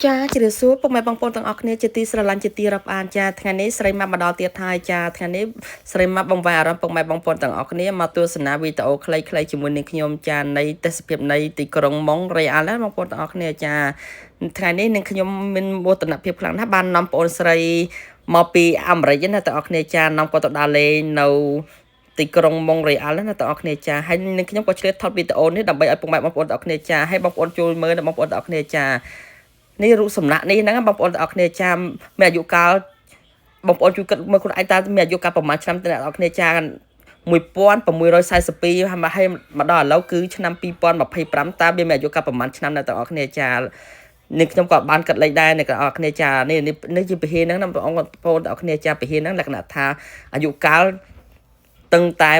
ចាជ្រាបសួរពុកម៉ែបងប្អូនទាំងអស់គ្នាជាទីស្រឡាញ់ជាទីរាប់អានចាថ្ងៃនេះស្រីម៉ាប់មកដល់ទៀតហើយចាថ្ងៃនេះស្រីម៉ាប់បង្វែរអារម្មណ៍ពុកម៉ែបងប្អូនទាំងអស់គ្នាមកទស្សនាវីដេអូខ្លីៗជាមួយនឹងខ្ញុំចានៃទេសភាពនៃទីក្រុងម៉ុងរ៉េអាល់ណាបងប្អូនទាំងអស់គ្នាចាថ្ងៃនេះនឹងខ្ញុំមានមោទនភាពខ្លាំងណាស់បាននាំបងប្អូនស្រីមកពីអាមេរិកណាទាំងអស់គ្នាចានាំគាត់ទៅដើរលេងនៅទីក្រុងម៉ុងរ៉េអាល់ណាទាំងអស់គ្នាចាហើយនឹងខ្ញុំក៏ឆ្លៀតថតវីដេអូនេះដើម្បីឲ្យពុកម៉ែបងប្អូនទាំងអស់គ្នាចាហើយបងប្អូនចូលមើលបងប្អូនទាំងអស់គ្នាចានេះរូបសំណាក់នេះហ្នឹងបងប្អូនទាំងអស់គ្នាចាំមានអាយុកាលបងប្អូនជួយគិតមើលខ្លួនឯងតើមានអាយុកាលប្រហែលឆ្នាំទាំងអស់គ្នាចា1642ហើយមកដល់ឥឡូវគឺឆ្នាំ2025តើមានអាយុកាលប្រហែលឆ្នាំទាំងអស់គ្នាចានេះខ្ញុំក៏បានកាត់លេខដែរអ្នកទាំងអស់គ្នាចានេះជាពហិហ្នឹងណាបងប្អូនទាំងអស់គ្នាចាពហិហ្នឹងលក្ខណៈថាអាយុកាលតាំងតែ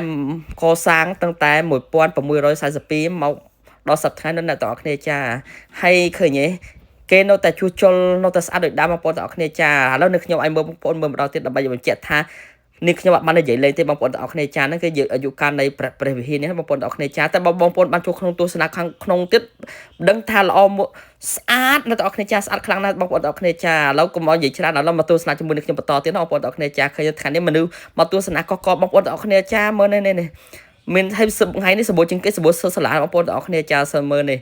កសាងតាំងតែ1642មកដល់សប្តាហ៍នេះអ្នកទាំងអស់គ្នាចាហើយឃើញទេគេនៅតែជួសជុលនៅតែស្អាតដូចដើមបងប្អូនទាំងអស់គ្នាចាឥឡូវនេះខ្ញុំឲ្យមើលបងប្អូនមើលម្ដងទៀតដើម្បីបញ្ជាក់ថានេះខ្ញុំអត់បាននិយាយលេងទេបងប្អូនទាំងអស់គ្នាចាហ្នឹងគឺអាយុកាលនៃព្រះវិហារនេះបងប្អូនទាំងអស់គ្នាចាតែបងប្អូនបានចូលក្នុងទស្សនាខាងក្នុងទៀតដឹងថាល្អស្អាតអ្នកទាំងអស់គ្នាចាស្អាតខ្លាំងណាស់បងប្អូនទាំងអស់គ្នាចាឥឡូវកុំឲ្យនិយាយច្រើនឥឡូវមកទស្សនាជាមួយនឹងខ្ញុំបន្តទៀតបងប្អូនទាំងអស់គ្នាចាឃើញថ្ងៃនេះមនុស្សមកទស្សនាកកបងប្អូនទាំងអស់គ្នាចាមើលនេះមានហើយថ្ងៃនេះសម្បូរជាងគេសម្បូរសាលាបងប្អូនទាំងអស់គ្នាចាសើមើលនេះ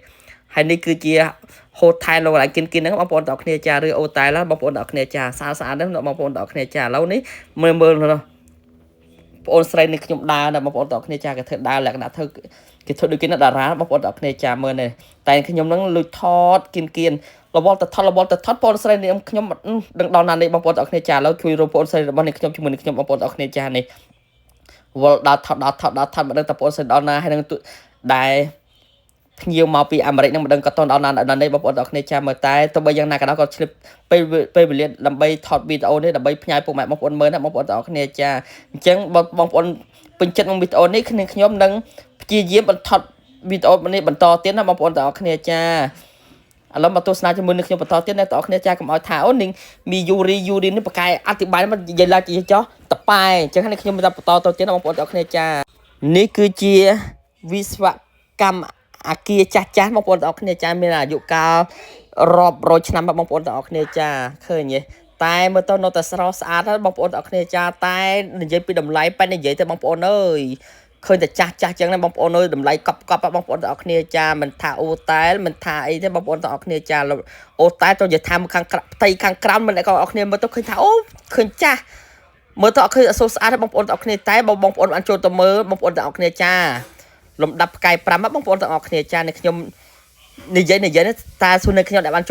ហើយនេះគឺជាហូថែលលោកកន្លែងគិនហ្នឹងបងប្អូនទាំងអស់គ្នាចាឬអូតែលបងប្អូនទាំងអស់គ្នាចាស្អាតហ្នឹងបងប្អូនទាំងអស់គ្នាចាឥឡូវនេះមើលបងប្អូនស្រីនេះខ្ញុំដើរណាបងប្អូនទាំងអស់គ្នាចាគេធ្វើដើរលក្ខណៈធ្វើគេធ្វើដូចគេណាតារាបងប្អូនទាំងអស់គ្នាចាមើលនេះតែខ្ញុំហ្នឹងលួចថតគិនរវល់ទៅថតបងប្អូនស្រីនេះខ្ញុំដឹងដល់ណានេះបងប្អូនទាំងអស់គ្នាចាឥឡូវជួយរបងប្អូនស្រីរបស់នេះខ្ញុំជាមួយនឹងខ្ញុំបងប្អូនទាំងអស់គ្នាចានេះវល់ដល់ថតមិនដឹងតើបងប្អូនស្រីដល់ណាហើយនឹងដែលភ្ញៀវមកពីអាមេរិកនឹងមិនដឹងក៏តន់ដល់ណានេះបងប្អូនទាំងអស់គ្នាចាំមើលតែទោះបីយ៉ាងណាក៏ដោយក៏ឆ្លៀតពេលវេលាដើម្បីថតវីដេអូនេះដើម្បីផ្ញើពុកម៉ែបងប្អូនមើលណាបងប្អូនទាំងអស់គ្នាចាអញ្ចឹងបងប្អូនពេញចិត្តនឹងវីដេអូនេះខ្ញុំនឹងព្យាយាមបន្ថតវីដេអូនេះបន្តទៀតណាបងប្អូនទាំងអស់គ្នាចាឥឡូវមកទស្សនាជាមួយនឹងខ្ញុំបន្តទៀតណាបងប្អូនគ្នាចាកុំឲ្យថាអូនឹងមីយូរីនេះប្រកែអធិប្បាយមកនិយាយឡើងជាចោះតប៉ែអញ្ចឹងខ្ញុំបន្តទៅទៀតណាបងប្អូនទាំងអស់គ្នាចានេះគឺជាវិស្វកម្មអាគារចាស់បងប្អូនទាំងអស់គ្នាចាមានអាយុកាលរាប់រយឆ្នាំបងប្អូនទាំងអស់គ្នាចាឃើញទេតែមើលទៅនៅតែស្រស់ស្អាតបងប្អូនទាំងអស់គ្នាចាតែនិយាយពីតម្លៃប៉ែននិយាយទៅបងប្អូនអើយឃើញតែចាស់ចឹងណាបងប្អូនអើយតម្លៃកប់បងប្អូនទាំងអស់គ្នាចាមិនថាអូតែលមិនថាអីទេបងប្អូនទាំងអស់គ្នាចាអូតែទៅនិយាយថាខាងផ្ទៃខាងក្រោមមិនអ្នកទាំងអស់គ្នាមើលទៅឃើញថាអូឃើញចាស់មើលទៅអត់ឃើញអសូរស្អាតបងប្អូនទាំងអស់គ្នាតែបងប្អូនបានចូលទៅមើលបងប្អូនទាំងអស់គ្នាចាលំដាប់ផ្កាយ5បងប្អូនទាំងអស់គ្នាចានេះខ្ញុំនិយាយតើសួរនៅខ្ញុំដែលបានចូល